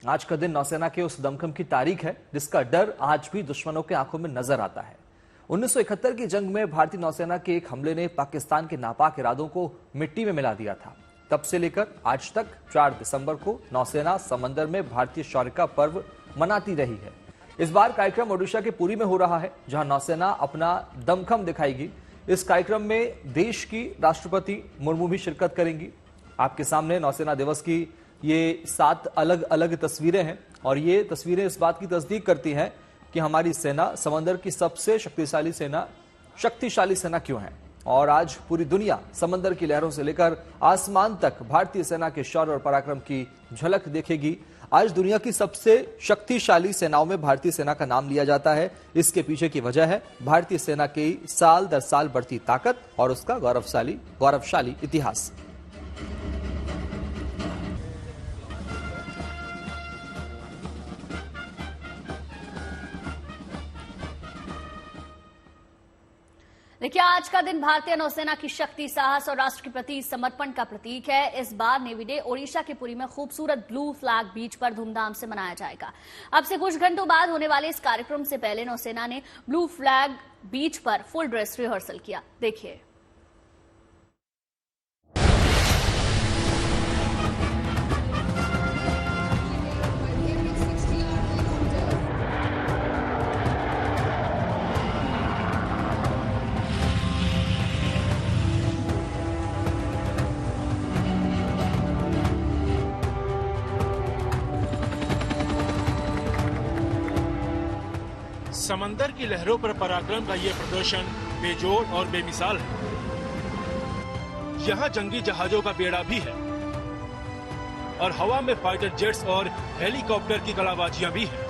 आज का दिन नौसेना के उस दमखम की तारीख है जिसका डर आज भी दुश्मनों के आंखों में नजर आता है। 1971 की जंग में भारतीय नौसेना के एक हमले ने पाकिस्तान के नापाक इरादों को मिट्टी में मिला दिया था। तब से लेकर आज तक 4 दिसंबर को नौसेना समंदर में भारतीय शौर्य का पर्व मनाती रही है। इस बार कार्यक्रम ओडिशा के पुरी में हो रहा है, जहां नौसेना अपना दमखम दिखाएगी। इस कार्यक्रम में देश की राष्ट्रपति मुर्मू भी शिरकत करेंगी। आपके सामने नौसेना दिवस की ये 7 अलग अलग तस्वीरें हैं और ये तस्वीरें इस बात की तस्दीक करती हैं कि हमारी सेना समंदर की सबसे शक्तिशाली सेना क्यों है। और आज पूरी दुनिया समंदर की लहरों से लेकर आसमान तक भारतीय सेना के शौर्य और पराक्रम की झलक देखेगी। आज दुनिया की सबसे शक्तिशाली सेनाओं में भारतीय सेना का नाम लिया जाता है। इसके पीछे की वजह है भारतीय सेना की साल दर साल बढ़ती ताकत और उसका गौरवशाली इतिहास। देखिए, आज का दिन भारतीय नौसेना की शक्ति, साहस और राष्ट्र के प्रति समर्पण का प्रतीक है। इस बार नेवी डे ओडिशा के पुरी में खूबसूरत ब्लू फ्लैग बीच पर धूमधाम से मनाया जाएगा। अब से कुछ घंटों बाद होने वाले इस कार्यक्रम से पहले नौसेना ने ब्लू फ्लैग बीच पर फुल ड्रेस रिहर्सल किया। देखिए। समंदर की लहरों पर पराक्रम का ये प्रदर्शन बेजोड़ और बेमिसाल है। यहाँ जंगी जहाजों का बेड़ा भी है और हवा में फाइटर जेट्स और हेलीकॉप्टर की कलाबाजियां भी हैं।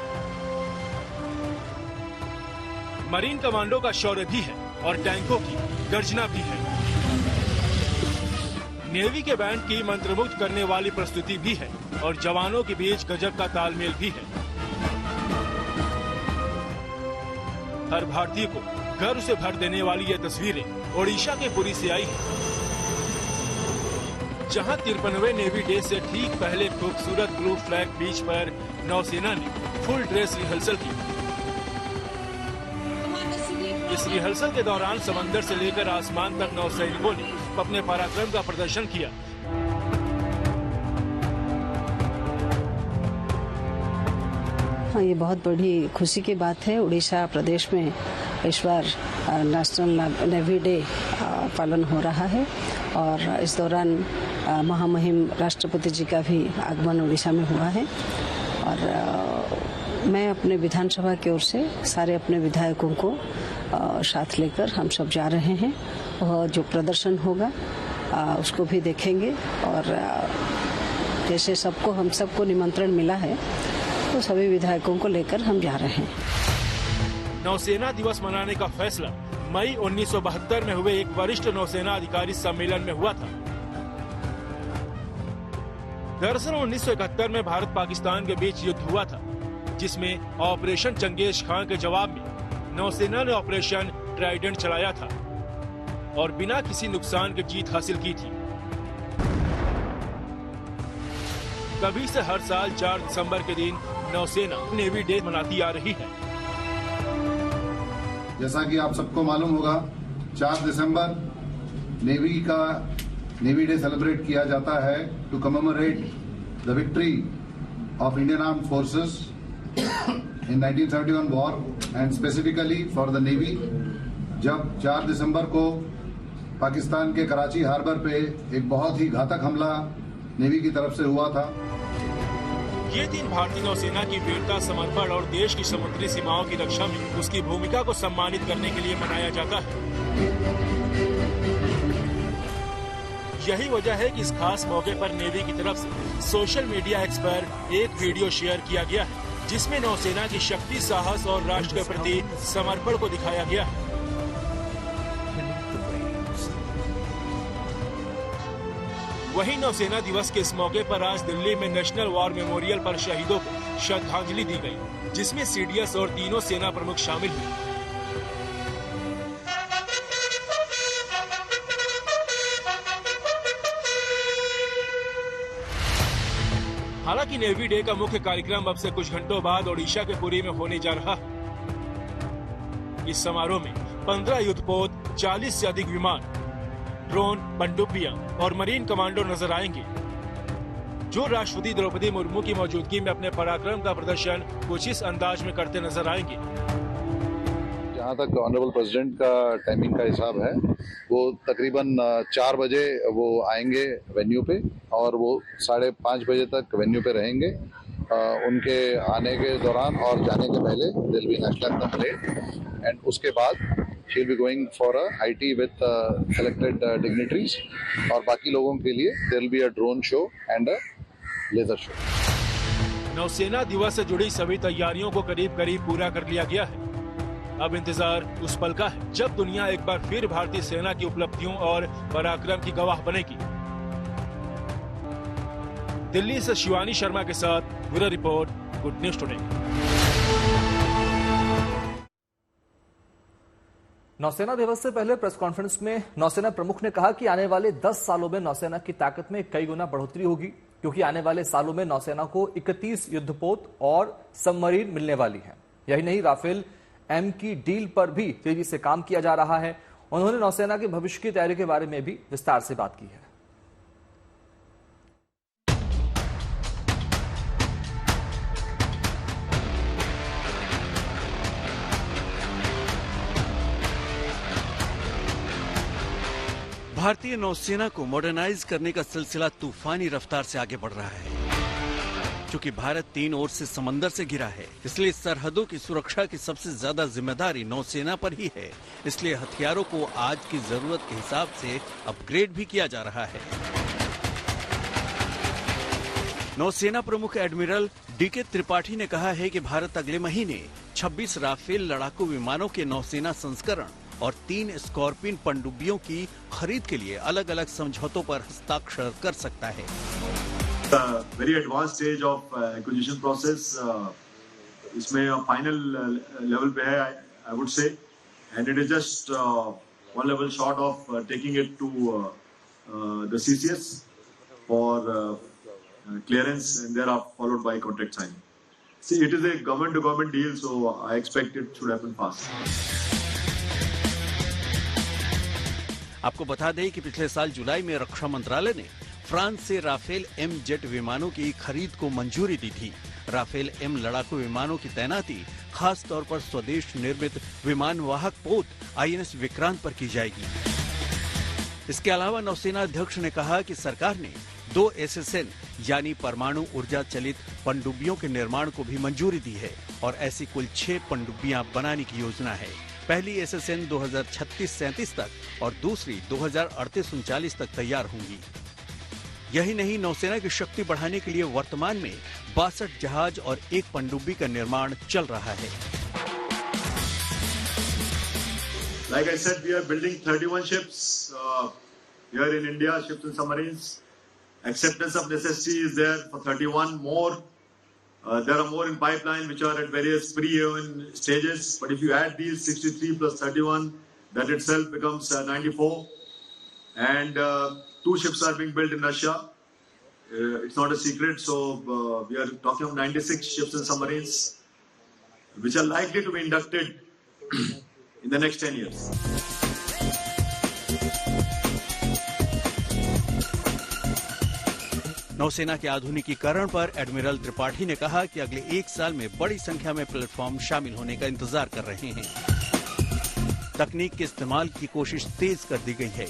मरीन कमांडो का शौर्य भी है और टैंकों की गर्जना भी है। नेवी के बैंड की मंत्रमुग्ध करने वाली प्रस्तुति भी है और जवानों के बीच गजब का तालमेल भी है। हर भारतीय को गर्व से भर देने वाली ये तस्वीरें ओडिशा के पुरी से आई हैं, जहां 53वें नेवी डे से ठीक पहले खूबसूरत ब्लू फ्लैग बीच पर नौसेना ने फुल ड्रेस रिहर्सल की। इस रिहर्सल के दौरान समंदर से लेकर आसमान तक नौसैनिकों ने अपने पराक्रम का प्रदर्शन किया। हाँ, ये बहुत बड़ी खुशी की बात है। उड़ीसा प्रदेश में इस बार नेशनल नेवी डे पालन हो रहा है और इस दौरान महामहिम राष्ट्रपति जी का भी आगमन उड़ीसा में हुआ है। और मैं अपने विधानसभा की ओर से सारे अपने विधायकों को साथ लेकर हम सब जा रहे हैं और जो प्रदर्शन होगा उसको भी देखेंगे। और जैसे हम सबको निमंत्रण मिला है तो सभी विधायकों को लेकर हम जा रहे हैं। नौसेना दिवस मनाने का फैसला मई 1972 में हुए एक वरिष्ठ नौसेना अधिकारी सम्मेलन में हुआ था। दरअसल 1971 में भारत पाकिस्तान के बीच युद्ध हुआ था, जिसमें ऑपरेशन चंगेज खां के जवाब में नौसेना ने ऑपरेशन ट्राइडेंट चलाया था और बिना किसी नुकसान के जीत हासिल की थी। तभी से हर साल 4 दिसंबर के दिन नौसेना नेवी डे मनाती आ रही है। जैसा कि आप सबको मालूम होगा, 4 दिसंबर नेवी डे सेलिब्रेट किया जाता है to commemorate the victory of Indian armed forces in 1971 war and specifically for the navy. जब 4 दिसंबर को पाकिस्तान के कराची हार्बर पे एक बहुत ही घातक हमला नेवी की तरफ से हुआ था। ये दिन भारतीय नौसेना की वीरता, समर्पण और देश की समुद्री सीमाओं की रक्षा में उसकी भूमिका को सम्मानित करने के लिए मनाया जाता है। यही वजह है कि इस खास मौके पर नेवी की तरफ से सोशल मीडिया एक्स पर एक वीडियो शेयर किया गया है, जिसमें नौसेना की शक्ति, साहस और राष्ट्र के प्रति समर्पण को दिखाया गया है। वहीं नौसेना दिवस के इस मौके पर आज दिल्ली में नेशनल वॉर मेमोरियल पर शहीदों को श्रद्धांजलि दी गई, जिसमें सीडीएस और तीनों सेना प्रमुख शामिल हुए। हालांकि हालांकि नेवी डे का मुख्य कार्यक्रम अब से कुछ घंटों बाद ओडिशा के पुरी में होने जा रहा है। इस समारोह में 15 युद्धपोत, 40 से अधिक विमान, ड्रोन, पनडुब्बियां और मरीन कमांडो नजर आएंगे, जो राष्ट्रपति द्रौपदी मुर्मू की मौजूदगी में अपने पराक्रम का प्रदर्शन कुछ इस अंदाज में करते नजर आएंगे। जहाँ तक ऑनरेबल प्रेसिडेंट का टाइमिंग का हिसाब है, वो तकरीबन 4 बजे वो आएंगे वेन्यू पे और वो 5:30 बजे तक वेन्यू पे रहेंगे। उनके आने के दौरान और जाने के पहले दिल be national anthem parade and उसके बाद she will be going for a high tea with selected dignitaries और बाकी लोगों के लिए there will be a drone show and a laser show. नौसेना दिवस से जुड़ी सभी तैयारियों को करीब करीब पूरा कर लिया गया है। अब इंतजार उस पल का है जब दुनिया एक बार फिर भारतीय सेना की उपलब्धियों और पराक्रम की गवाह बनेगी। दिल्ली से शिवानी शर्मा के साथ bureau report, good news today. नौसेना दिवस से पहले प्रेस कॉन्फ्रेंस में नौसेना प्रमुख ने कहा कि आने वाले 10 सालों में नौसेना की ताकत में कई गुना बढ़ोतरी होगी, क्योंकि आने वाले सालों में नौसेना को 31 युद्धपोत और सबमरीन मिलने वाली है। यही नहीं, राफेल एम की डील पर भी तेजी से काम किया जा रहा है। उन्होंने नौसेना के भविष्य की तैयारी के बारे में भी विस्तार से बात की है। भारतीय नौसेना को मॉडर्नाइज करने का सिलसिला तूफानी रफ्तार से आगे बढ़ रहा है। चूंकि भारत 3 ओर से समंदर से घिरा है, इसलिए सरहदों की सुरक्षा की सबसे ज्यादा जिम्मेदारी नौसेना पर ही है। इसलिए हथियारों को आज की जरूरत के हिसाब से अपग्रेड भी किया जा रहा है। नौसेना प्रमुख एडमिरल डीके त्रिपाठी ने कहा है कि भारत अगले महीने 26 राफेल लड़ाकू विमानों के नौसेना संस्करण और 3 स्कॉर्पियन पनडुब्बियों की खरीद के लिए अलग अलग समझौतों पर हस्ताक्षर कर सकता है। Very advance stage of acquisition process, इसमें फाइनल लेवल पे है I would say, and it is just one level short of taking it to the CCS for clearance and there are followed by contract sign. See it is a government to government deal, so I expect it should happen fast. आपको बता दें कि पिछले साल जुलाई में रक्षा मंत्रालय ने France से राफेल एम जेट विमानों की खरीद को मंजूरी दी थी। राफेल एम लड़ाकू विमानों की तैनाती खास तौर पर स्वदेश निर्मित विमान वाहक पोत आईएनएस विक्रांत पर की जाएगी। इसके अलावा नौसेना अध्यक्ष ने कहा कि सरकार ने 2 SSN यानी परमाणु ऊर्जा चलित पनडुब्बियों के निर्माण को भी मंजूरी दी है और ऐसी कुल 6 पनडुब्बियां बनाने की योजना है। पहली SSN 2036-37 तक और दूसरी 2038-39 तक तैयार होंगी। यही नहीं, नौसेना की शक्ति बढ़ाने के लिए वर्तमान में 62 जहाज और 1 पनडुब्बी का निर्माण चल रहा है। Like I said, we are building 31 ships here in India, ships and submarines. Acceptance of necessity is there for 31 more. There are more in pipeline which are at various pre-even stages. But if you add these 63 plus 31, that itself becomes 94. And 2 ships are being built in Russia. It's not a secret. So we are talking of 96 ships and submarines which are likely to be inducted in the next 10 years. नौसेना के आधुनिकीकरण पर admiral Tripathi ने कहा कि अगले 1 साल में बड़ी संख्या में प्लेटफॉर्म शामिल होने का इंतजार कर रहे हैं। तकनीक के इस्तेमाल की कोशिश तेज कर दी गई है।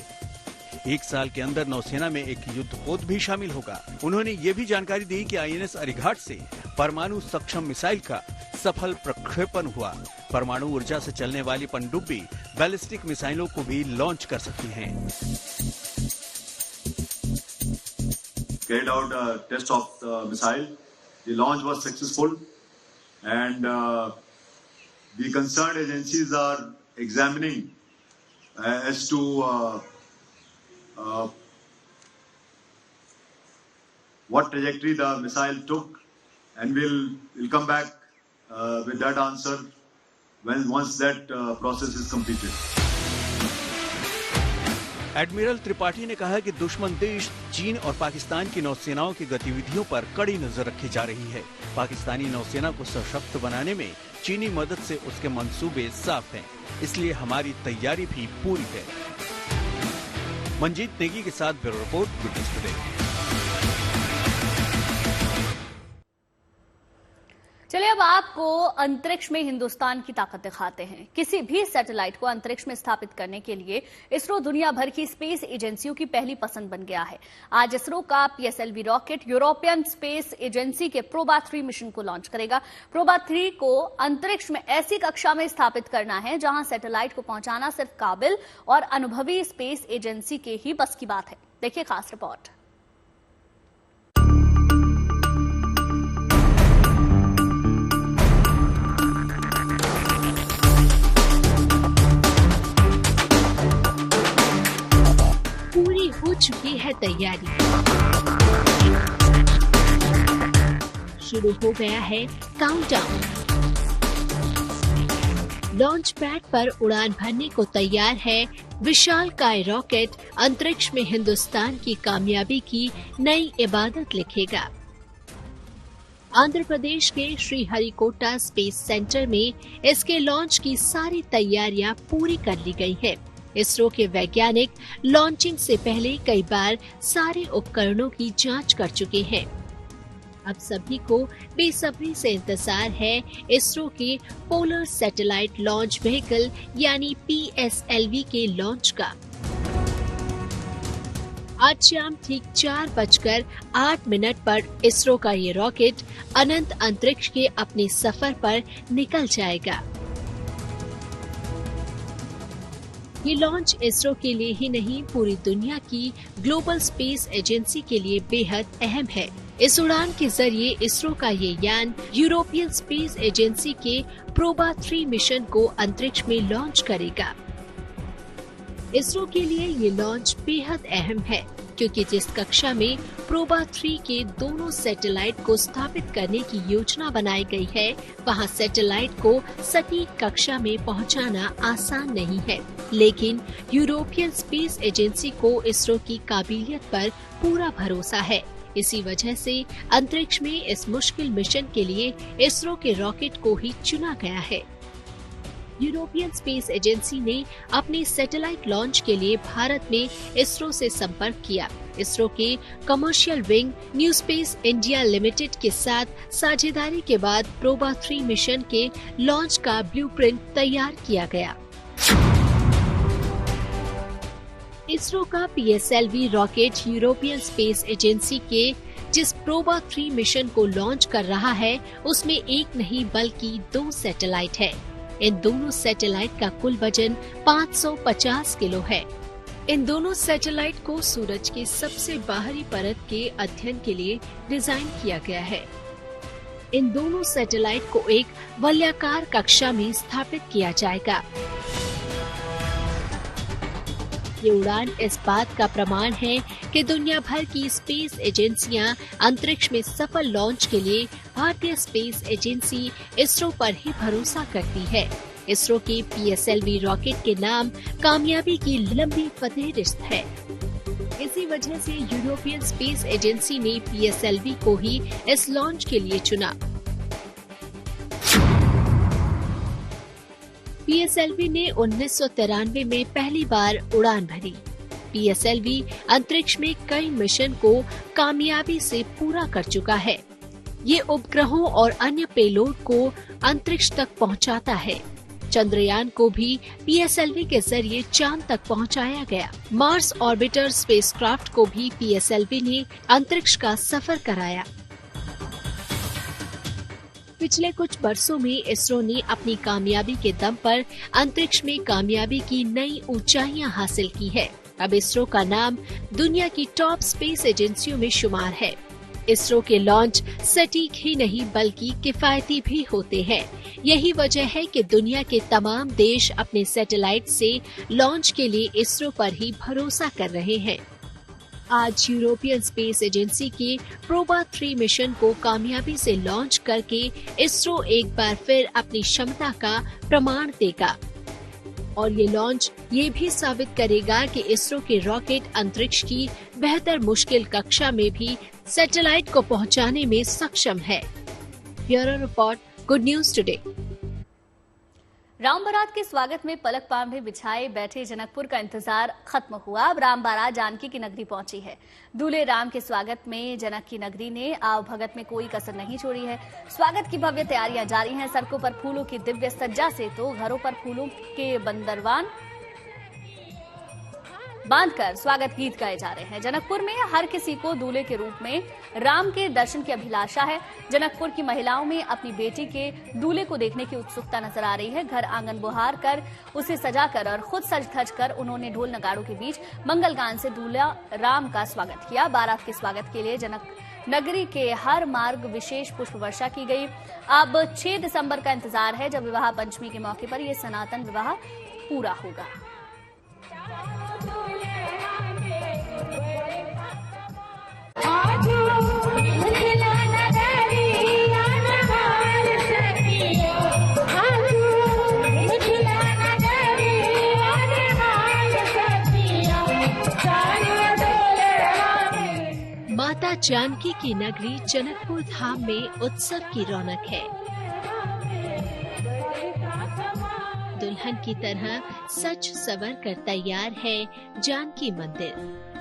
1 साल के अंदर नौसेना में एक युद्धपोत भी शामिल होगा। उन्होंने ये भी जानकारी दी कि आईएनएस अरिघाट से परमाणु सक्षम मिसाइल का सफल प्रक्षेपण हुआ। परमाणु ऊर्जा से चलने वाली पनडुब्बी बैलिस्टिक मिसाइलों को भी लॉन्च कर सकती हैं। Carried out a test of the missile. The launch was successful, and the concerned agencies are examining as to what trajectory the missile took, and we'll come back with that answer once that process is completed. Admiral Tripathi ने कहा कि दुश्मन देश चीन और पाकिस्तान की नौसेनाओं की गतिविधियों पर कड़ी नजर रखी जा रही है। पाकिस्तानी नौसेना को सशक्त बनाने में चीनी मदद से उसके मंसूबे साफ हैं, इसलिए हमारी तैयारी भी पूरी है। मंजीत नेगी के साथ bureau report, good news today. चलिए अब आपको अंतरिक्ष में हिंदुस्तान की ताकत दिखाते हैं। किसी भी सैटेलाइट को अंतरिक्ष में स्थापित करने के लिए इसरो दुनिया भर की स्पेस एजेंसियों की पहली पसंद बन गया है। आज इसरो का PSLV rocket European space agency के प्रोबा 3 मिशन को लॉन्च करेगा। प्रोबा 3 को अंतरिक्ष में ऐसी कक्षा में स्थापित करना है जहां सैटेलाइट को पहुंचाना सिर्फ काबिल और अनुभवी स्पेस एजेंसी के ही बस की बात है। देखिए खास रिपोर्ट। हो चुकी है तैयारी, शुरू हो गया है काउंटडाउन। लॉन्च पैड पर उड़ान भरने को तैयार है विशालकाय रॉकेट। अंतरिक्ष में हिंदुस्तान की कामयाबी की नई इबादत लिखेगा। आंध्र प्रदेश के श्रीहरिकोटा स्पेस सेंटर में इसके लॉन्च की सारी तैयारियां पूरी कर ली गई है। इसरो के वैज्ञानिक लॉन्चिंग से पहले कई बार सारे उपकरणों की जांच कर चुके हैं। अब सभी को बेसब्री से इंतजार है इसरो के पोलर सैटेलाइट लॉन्च व्हीकल यानी PSLV के लॉन्च का। आज शाम ठीक 4:08 पर इसरो का ये रॉकेट अनंत अंतरिक्ष के अपने सफर पर निकल जाएगा। ये लॉन्च इसरो के लिए ही नहीं पूरी दुनिया की ग्लोबल स्पेस एजेंसी के लिए बेहद अहम है। इस उड़ान के जरिए इसरो का ये यान यूरोपियन स्पेस एजेंसी के प्रोबा 3 मिशन को अंतरिक्ष में लॉन्च करेगा। इसरो के लिए ये लॉन्च बेहद अहम है क्योंकि जिस कक्षा में प्रोबा 3 के दोनों सैटेलाइट को स्थापित करने की योजना बनाई गई है, वहां सैटेलाइट को सटीक कक्षा में पहुंचाना आसान नहीं है। लेकिन यूरोपियन स्पेस एजेंसी को इसरो की काबिलियत पर पूरा भरोसा है। इसी वजह से अंतरिक्ष में इस मुश्किल मिशन के लिए इसरो के रॉकेट को ही चुना गया है। यूरोपियन स्पेस एजेंसी ने अपने सैटेलाइट लॉन्च के लिए भारत में इसरो से संपर्क किया। इसरो के commercial wing new space India limited के साथ साझेदारी के बाद प्रोबा 3 मिशन के लॉन्च का ब्लूप्रिंट तैयार किया गया। इसरो का PSLV rocket European space agency के जिस प्रोबा 3 मिशन को लॉन्च कर रहा है उसमें एक नहीं बल्कि 2 सैटेलाइट है। इन दोनों सैटेलाइट का कुल वजन 550 किलो है। इन दोनों सैटेलाइट को सूरज के सबसे बाहरी परत के अध्ययन के लिए डिजाइन किया गया है। इन दोनों सैटेलाइट को एक वलयाकार कक्षा में स्थापित किया जाएगा। ये उड़ान इस बात का प्रमाण है कि दुनिया भर की स्पेस एजेंसियां अंतरिक्ष में सफल लॉन्च के लिए भारतीय स्पेस एजेंसी इसरो पर ही भरोसा करती है। इसरो के PSLV रॉकेट के नाम कामयाबी की लंबी फतेहरिस्त है। इसी वजह से यूरोपियन स्पेस एजेंसी ने PSLV को ही इस लॉन्च के लिए चुना। PSLV ने 1993 में पहली बार उड़ान भरी। PSLV अंतरिक्ष में कई मिशन को कामयाबी से पूरा कर चुका है। ये उपग्रहों और अन्य पेलोड को अंतरिक्ष तक पहुंचाता है। चंद्रयान को भी PSLV के जरिए चांद तक पहुंचाया गया। मार्स ऑर्बिटर स्पेसक्राफ्ट को भी PSLV ने अंतरिक्ष का सफर कराया। पिछले कुछ वर्षों में इसरो ने अपनी कामयाबी के दम पर अंतरिक्ष में कामयाबी की नई ऊंचाइयां हासिल की है। अब इसरो का नाम दुनिया की टॉप स्पेस एजेंसियों में शुमार है। इसरो के लॉन्च सटीक ही नहीं बल्कि किफायती भी होते हैं। यही वजह है कि दुनिया के तमाम देश अपने सैटेलाइट से लॉन्च के लिए इसरो पर ही भरोसा कर रहे हैं। आज यूरोपियन स्पेस एजेंसी के प्रोबा 3 मिशन को कामयाबी से लॉन्च करके इसरो एक बार फिर अपनी क्षमता का प्रमाण देगा और ये लॉन्च ये भी साबित करेगा कि इसरो के रॉकेट अंतरिक्ष की बेहतर मुश्किल कक्षा में भी सैटेलाइट को पहुंचाने में सक्षम है। Bureau report, good news today. Ram बारात के स्वागत में पलक पांभे बिछाए बैठे जनकपुर का इंतजार खत्म हुआ। अब राम बारात जानकी की नगरी पहुंची है। दूल्हे राम के स्वागत में जनक की नगरी ने आवभगत में कोई कसर नहीं छोड़ी है। स्वागत की भव्य तैयारियां जारी हैं। सड़कों पर फूलों की दिव्य सज्जा से तो घरों पर फूलों के बंदरवान बांधकर स्वागत गीत गाए जा रहे हैं। जनकपुर में हर किसी को दूल्हे के रूप में राम के दर्शन की अभिलाषा है। जनकपुर की महिलाओं में अपनी बेटी के दूल्हे को देखने की उत्सुकता नजर आ रही है। घर आंगन बुहार कर, उसे सजाकर और खुद सज धज कर उन्होंने ढोल नगाड़ों के बीच मंगल गान से दूल्हा राम का स्वागत किया। बारात के स्वागत के लिए जनक नगरी के हर मार्ग विशेष पुष्प वर्षा की गई। अब 6 दिसंबर का इंतजार है, जब विवाह पंचमी के मौके पर यह सनातन विवाह पूरा होगा। माता जानकी की नगरी जनकपुर धाम में उत्सव की रौनक है। दुल्हन की तरह सच सवर कर तैयार है जानकी मंदिर।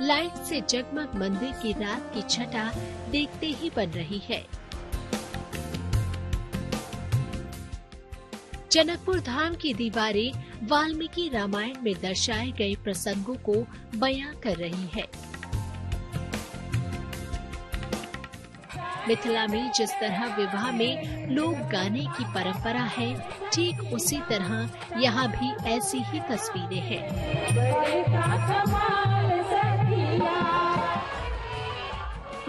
लाइट से जगमग मंदिर की रात की छटा देखते ही बन रही है। जनकपुर धाम की दीवारें वाल्मीकि रामायण में दर्शाए गए प्रसंगों को बयां कर रही है। मिथिला में जिस तरह विवाह में लोग गाने की परंपरा है, ठीक उसी तरह यहाँ भी ऐसी ही तस्वीरें हैं।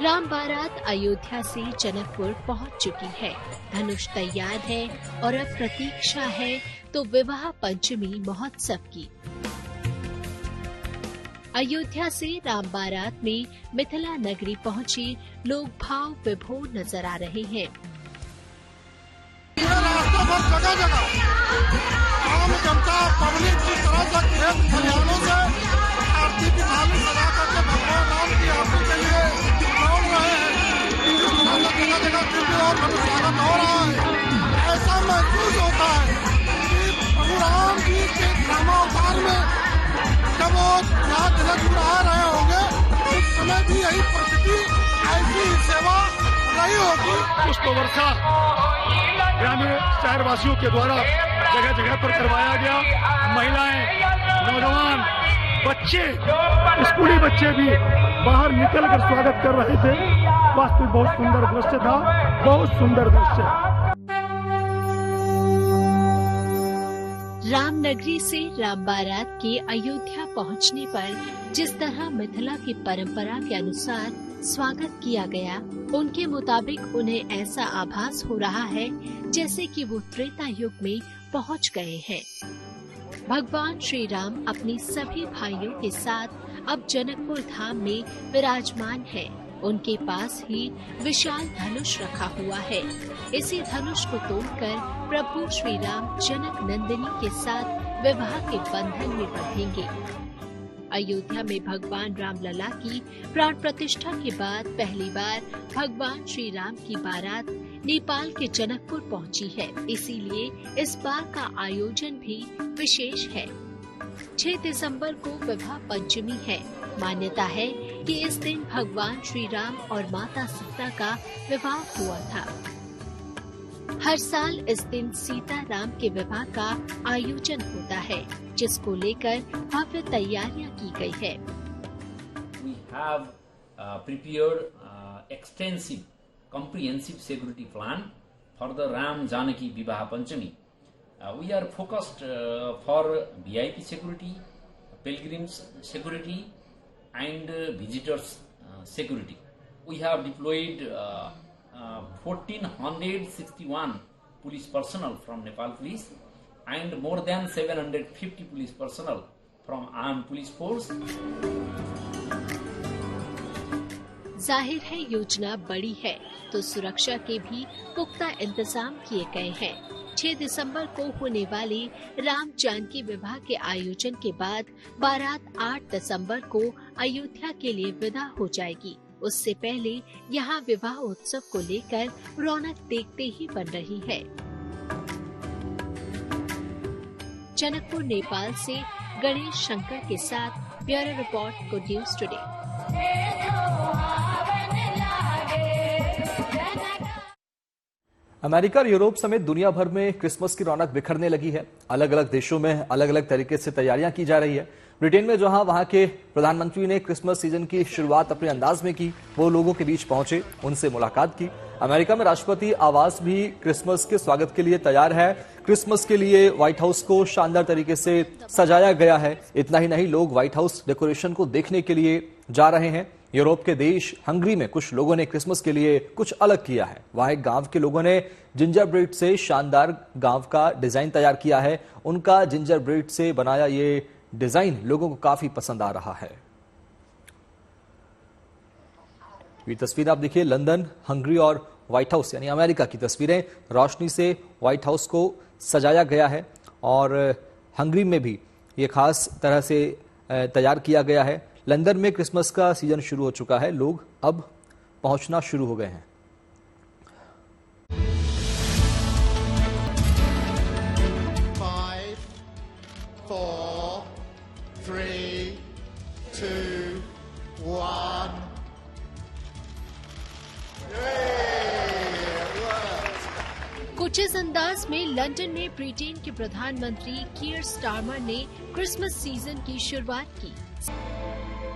राम बारात अयोध्या से जनकपुर पहुँच चुकी है। धनुष तैयार है और अब प्रतीक्षा है तो विवाह पंचमी महोत्सव की। अयोध्या से राम बारात में मिथिला नगरी पहुंचे लोग भाव विभोर नजर आ रहे हैं। रास्ता पर जगह जगह आम जनता पब्लिक की तरह से खेत खलिहानों से आरती की थाली सजा करके भगवान राम की आरती के लिए दौड़ रहे हैं। जगह जगह दिव्य और भव्य स्वागत हो रहा है। ऐसा महसूस होता है कि प्रभु राम जी के रामावतार में जब वो यहाँ जनकपुर आ रहे होंगे उस समय भी यही परिस्थिति, ऐसी सेवा रही होगी। पुष्प वर्षा ग्रामीण शहरवासियों के द्वारा जगह जगह पर करवाया गया। महिलाएं, नौजवान, बच्चे, स्कूली बच्चे भी बाहर निकलकर स्वागत कर रहे थे। वास्तविक बहुत सुंदर दृश्य था, बहुत सुंदर दृश्य। रामनगरी से राम बारात के अयोध्या पहुंचने पर जिस तरह मिथिला की परंपरा के अनुसार स्वागत किया गया, उनके मुताबिक उन्हें ऐसा आभास हो रहा है जैसे कि वो त्रेता युग में पहुंच गए हैं। भगवान श्री राम अपनी सभी भाइयों के साथ अब जनकपुर धाम में विराजमान है। उनके पास ही विशाल धनुष रखा हुआ है। इसी धनुष को तोड़कर प्रभु श्री राम जनक नंदिनी के साथ विवाह के बंधन में बंधेंगे। अयोध्या में भगवान रामलला की प्राण प्रतिष्ठा के बाद पहली बार भगवान श्री राम की बारात नेपाल के जनकपुर पहुंची है। इसीलिए इस बार का आयोजन भी विशेष है। 6 दिसंबर को विवाह पंचमी है। मान्यता है कि इस दिन भगवान श्री राम और माता सीता का विवाह हुआ था। हर साल इस दिन सीता राम के विवाह का आयोजन होता है, जिसको लेकर भव्य तैयारियां की गई है। We have prepared extensive, comprehensive security plan for the Ram Janaki Vivaha Panchami. We are focused for VIP security, pilgrims security, and visitors security. We have deployed 1461 police personnel from Nepal Police and more than 750 police personnel from armed police force. जाहिर है योजना बड़ी है तो सुरक्षा के भी पुख्ता इंतजाम किए गए हैं। 6 दिसंबर को होने वाले राम जानकी विवाह के आयोजन के बाद बारात 8 दिसंबर को अयोध्या के लिए विदा हो जाएगी। उससे पहले यहाँ विवाह उत्सव को लेकर रौनक देखते ही बन रही है। जनकपुर नेपाल से गणेश शंकर के साथ bureau report, good news today. America और यूरोप समेत दुनिया भर में क्रिसमस की रौनक बिखरने लगी है। अलग अलग देशों में अलग अलग तरीके से तैयारियां की जा रही है। ब्रिटेन में जहां वहां के प्रधानमंत्री ने क्रिसमस सीजन की शुरुआत अपने अंदाज में की, वो लोगों के बीच पहुंचे, उनसे मुलाकात की। अमेरिका में राष्ट्रपति आवास भी क्रिसमस के स्वागत के लिए तैयार है। क्रिसमस के लिए व्हाइट हाउस को शानदार तरीके से सजाया गया है। इतना ही नहीं, लोग व्हाइट हाउस डेकोरेशन को देखने के लिए जा रहे हैं। यूरोप के देश हंगरी में कुछ लोगों ने क्रिसमस के लिए कुछ अलग किया है। वहां एक गांव के लोगों ने जिंजर ब्रेड से शानदार गांव का डिजाइन तैयार किया है। उनका जिंजर ब्रेड से बनाया ये डिजाइन लोगों को काफी पसंद आ रहा है। ये तस्वीर आप देखिए, लंदन, हंगरी और व्हाइट हाउस यानी अमेरिका की तस्वीरें। रोशनी से व्हाइट हाउस को सजाया गया है और हंगरी में भी ये खास तरह से तैयार किया गया है। लंदन में क्रिसमस का सीजन शुरू हो चुका है, लोग अब पहुंचना शुरू हो गए हैं। कुछ इस अंदाज में लंदन में ब्रिटेन के प्रधानमंत्री कीयर स्टारमर ने क्रिसमस सीजन की शुरुआत की।